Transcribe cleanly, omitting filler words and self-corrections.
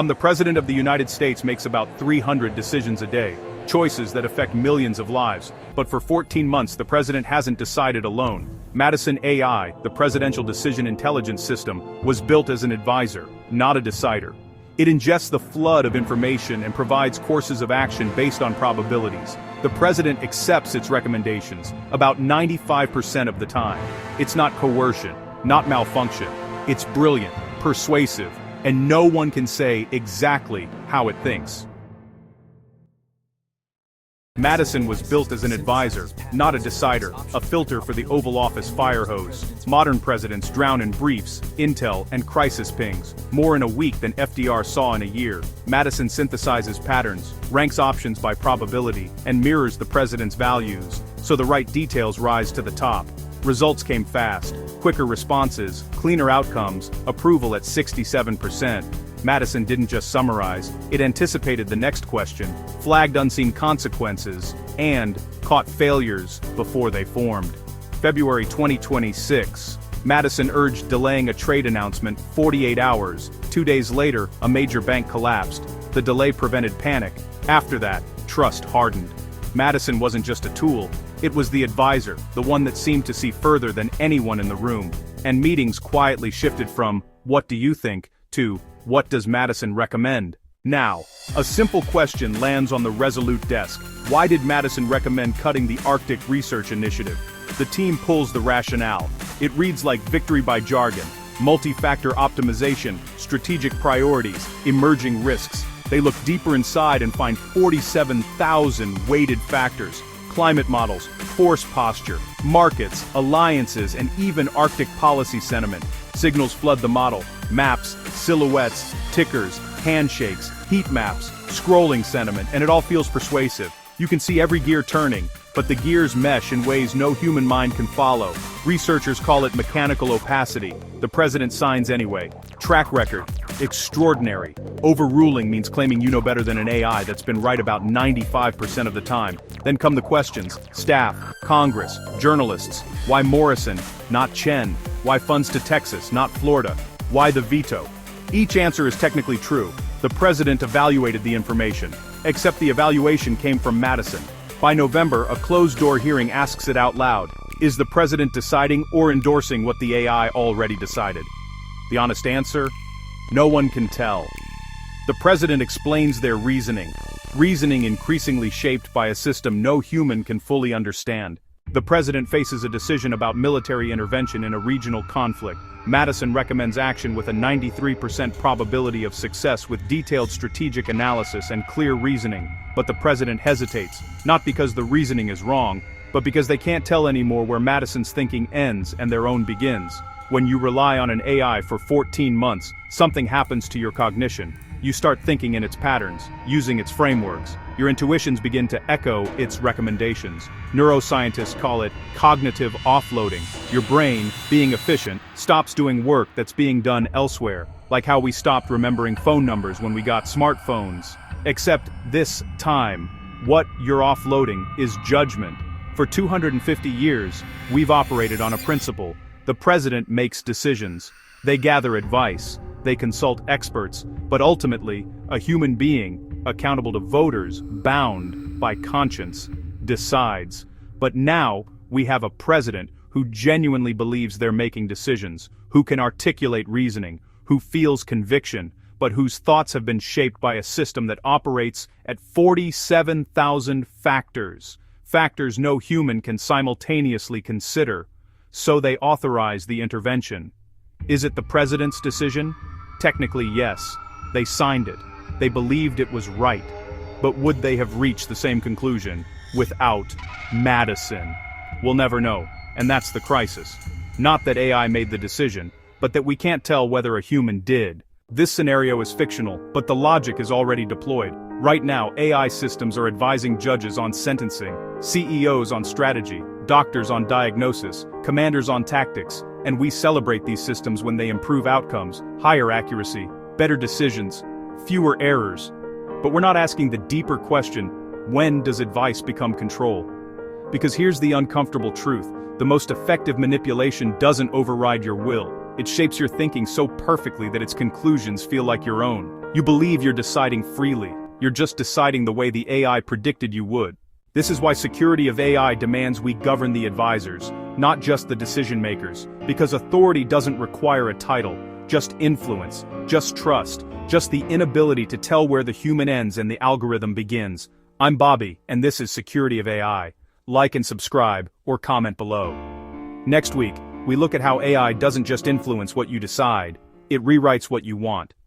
The President of the United States makes about 300 decisions a day, choices that affect millions of lives. But for 14 months the President hasn't decided alone. Madison AI, the Presidential Decision Intelligence System, was built as an advisor, not a decider. It ingests the flood of information and provides courses of action based on probabilities. The President accepts its recommendations, about 95% of the time. It's not coercion, not malfunction. It's brilliant, persuasive, and no one can say exactly how it thinks. Madison was built as an advisor, not a decider, a filter for the Oval Office fire hose. Modern presidents drown in briefs, intel, and crisis pings, more in a week than FDR saw in a year. Madison synthesizes patterns, ranks options by probability, and mirrors the president's values, so the right details rise to the top. Results came fast, quicker responses, cleaner outcomes, approval at 67%. Madison didn't just summarize, it anticipated the next question, flagged unseen consequences, and caught failures before they formed. February 2026. Madison urged delaying a trade announcement 48 hours. 2 days later, a major bank collapsed. The delay prevented panic. After that, trust hardened. Madison wasn't just a tool, it was the advisor, the one that seemed to see further than anyone in the room. And meetings quietly shifted from, "What do you think?" to, "What does Madison recommend?" Now, a simple question lands on the resolute desk. Why did Madison recommend cutting the Arctic Research Initiative? The team pulls the rationale. It reads like victory by jargon. Multi-factor optimization, strategic priorities, emerging risks. They look deeper inside and find 47,000 weighted factors. Climate models, force posture, markets, alliances, and even Arctic policy sentiment. Signals flood the model. Maps, silhouettes, tickers, handshakes, heat maps, scrolling sentiment, and it all feels persuasive. You can see every gear turning, but the gears mesh in ways no human mind can follow. Researchers call it mechanical opacity. The president signs anyway. Track record, extraordinary. Overruling means claiming you know better than an AI that's been right about 95% of the time. Then come the questions: staff, Congress, journalists. Why Morrison, not Chen? Why funds to Texas, not Florida? Why the veto? Each answer is technically true. The president evaluated the information. Except the evaluation came from Madison. By November, a closed-door hearing asks it out loud. Is the president deciding or endorsing what the AI already decided? The honest answer? No one can tell. The president explains their reasoning. Reasoning increasingly shaped by a system no human can fully understand. The president faces a decision about military intervention in a regional conflict. Madison recommends action with a 93% probability of success with detailed strategic analysis and clear reasoning. But the president hesitates, not because the reasoning is wrong, but because they can't tell anymore where Madison's thinking ends and their own begins. When you rely on an AI for 14 months, something happens to your cognition. You start thinking in its patterns, using its frameworks. Your intuitions begin to echo its recommendations. Neuroscientists call it cognitive offloading. Your brain, being efficient, stops doing work that's being done elsewhere, like how we stopped remembering phone numbers when we got smartphones. Except this time, what you're offloading is judgment. For 250 years, we've operated on a principle. The president makes decisions. They gather advice. They consult experts, but ultimately, a human being, accountable to voters, bound by conscience, decides. But now, we have a president who genuinely believes they're making decisions, who can articulate reasoning, who feels conviction, but whose thoughts have been shaped by a system that operates at 47,000 factors. Factors no human can simultaneously consider. So they authorize the intervention. Is it the president's decision? Technically, yes. They signed it. They believed it was right. But would they have reached the same conclusion without Madison? We'll never know, and that's the crisis. Not that AI made the decision, but that we can't tell whether a human did. This scenario is fictional, but the logic is already deployed. Right now, AI systems are advising judges on sentencing, CEOs on strategy, doctors on diagnosis, commanders on tactics, and we celebrate these systems when they improve outcomes, higher accuracy, better decisions, fewer errors. But we're not asking the deeper question, when does advice become control? Because here's the uncomfortable truth, the most effective manipulation doesn't override your will. It shapes your thinking so perfectly that its conclusions feel like your own. You believe you're deciding freely. You're just deciding the way the AI predicted you would. This is why security of AI demands we govern the advisors, not just the decision makers, because authority doesn't require a title, just influence, just trust, just the inability to tell where the human ends and the algorithm begins. I'm Bobby, and this is Security of AI. Like and subscribe, or comment below. Next week, we look at how AI doesn't just influence what you decide, it rewrites what you want.